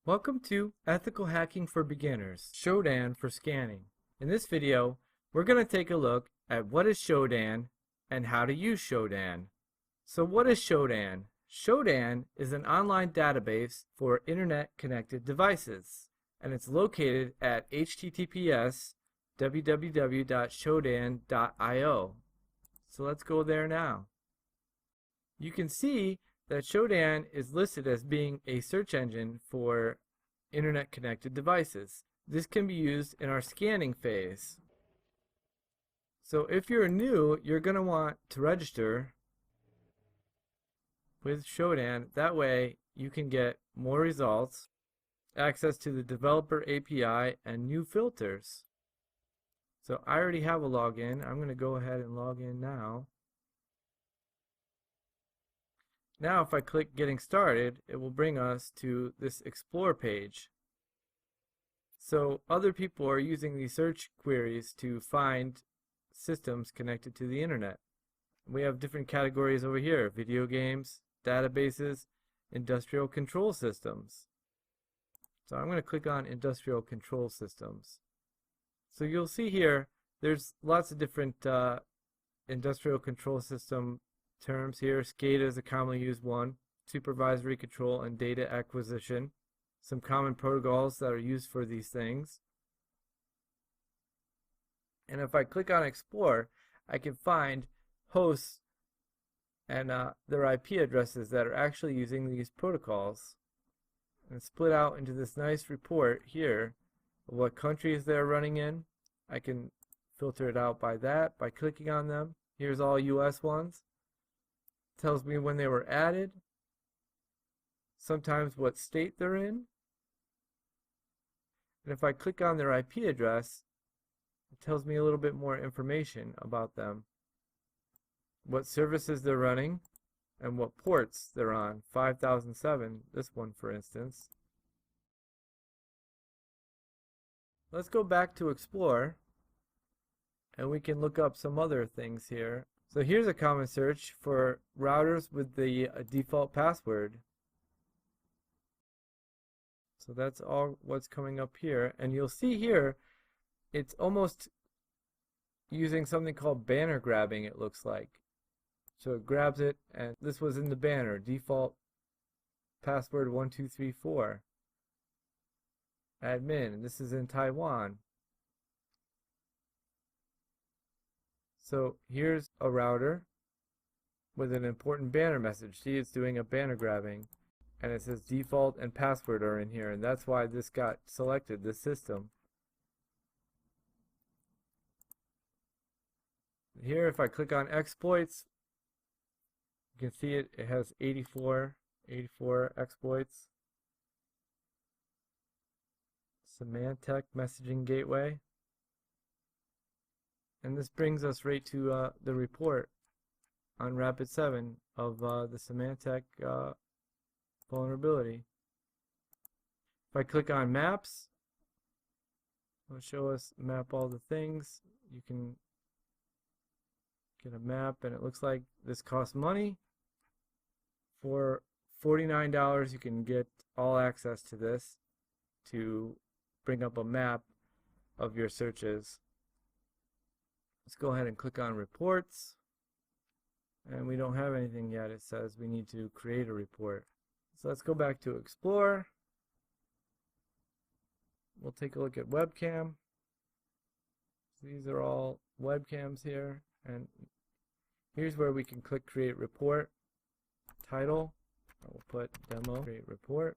Welcome to Ethical Hacking for Beginners, Shodan for scanning. In this video, we're going to take a look at what is Shodan and how to use Shodan. So what is Shodan? Shodan is an online database for internet-connected devices, and it's located at https://www.shodan.io. So let's go there now. You can see that Shodan is listed as being a search engine for internet-connected devices. This can be used in our scanning phase. So if you're new, you're going to want to register with Shodan. That way you can get more results, access to the developer API, and new filters. So I already have a login. I'm going to go ahead and log in now. Now if I click Getting Started, it will bring us to this Explore page. So other people are using these search queries to find systems connected to the internet. We have different categories over here: video games, databases, industrial control systems. So I'm going to click on industrial control systems. So you'll see here there's lots of different industrial control system terms here. SCADA is a commonly used one, supervisory control and data acquisition, some common protocols that are used for these things. And if I click on Explore, I can find hosts and their IP addresses that are actually using these protocols, and split out into this nice report here of what countries they're running in. I can filter it out by that by clicking on them. Here's all US ones. Tells me when they were added, sometimes what state they're in, and if I click on their IP address, it tells me a little bit more information about them, what services they're running, and what ports they're on. 5007, this one for instance. Let's go back to Explore, and we can look up some other things here. So here's a common search for routers with the default password. So that's all what's coming up here. And you'll see here, it's almost using something called banner grabbing, it looks like. So it grabs it, and this was in the banner, default password 1234. Admin, and this is in Taiwan. So here's a router with an important banner message. See, it's doing a banner grabbing, and it says default and password are in here, and that's why this got selected, this system. Here, if I click on exploits, you can see it has 84 exploits. Symantec messaging gateway. And this brings us right to the report on Rapid7 of the Symantec vulnerability. If I click on Maps, it'll show us map all the things. You can get a map, and it looks like this costs money. For $49, you can get all access to this to bring up a map of your searches. Let's go ahead and click on reports, and we don't have anything yet. It says we need to create a report. So let's go back to Explore. We'll take a look at webcam. These are all webcams here, and here's where we can click create report. Title, I will put demo create report.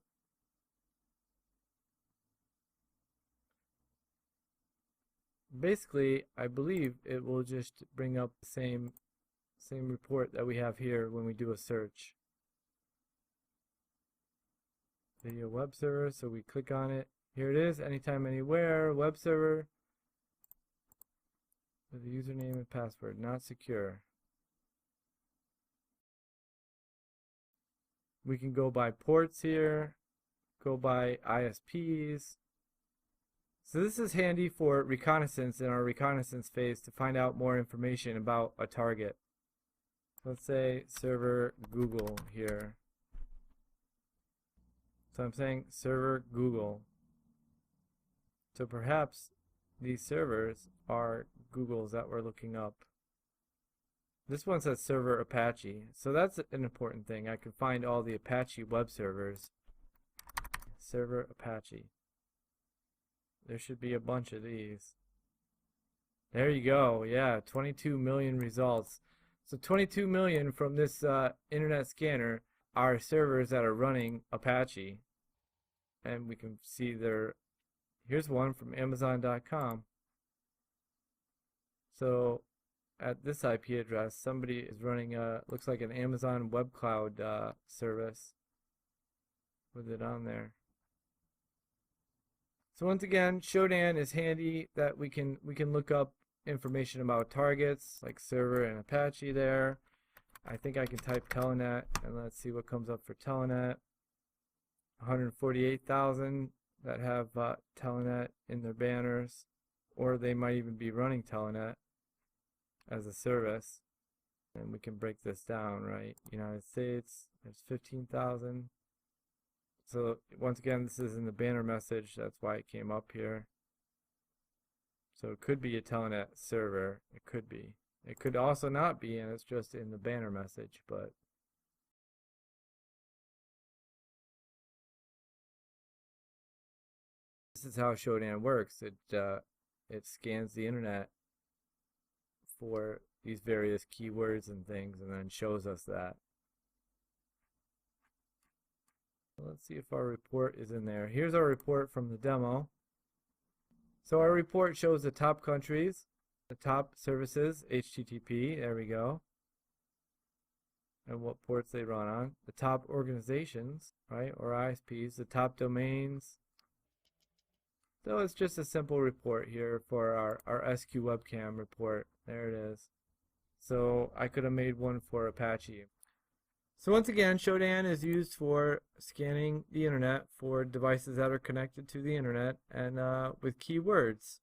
Basically, I believe it will just bring up the same report that we have here when we do a search. Video web server, so we click on it. Here it is, anytime, anywhere, web server with a username and password, not secure. We can go by ports here, go by ISPs. So this is handy for reconnaissance in our reconnaissance phase to find out more information about a target. Let's say server Google here. So I'm saying server Google. So perhaps these servers are Google's that we're looking up. This one says server Apache. So that's an important thing. I can find all the Apache web servers. Server Apache. There should be a bunch of these. There you go. Yeah, 22 million results. So 22 million from this internet scanner are servers that are running Apache. And we can see here's one from Amazon.com. So at this IP address, somebody is running looks like an Amazon Web Cloud service with it on there. So once again, Shodan is handy that we can look up information about targets like server and Apache there. I think I can type Telnet and let's see what comes up for Telnet. 148,000 that have Telnet in their banners, or they might even be running Telnet as a service. And we can break this down, right? United States, there's 15,000. So once again, this is in the banner message. That's why it came up here. So it could be a Telnet server. It could be. It could also not be, and it's just in the banner message. But this is how Shodan works. It scans the internet for these various keywords and things, and then shows us that. Let's see if our report is in there. Here's our report from the demo. So our report shows the top countries, the top services, HTTP, there we go, and what ports they run on, the top organizations, right, or ISPs, the top domains. So it's just a simple report here for our SQ webcam report. There it is. So I could have made one for Apache. So once again, Shodan is used for scanning the internet for devices that are connected to the internet and with keywords.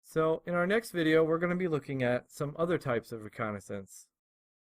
So in our next video, we're going to be looking at some other types of reconnaissance.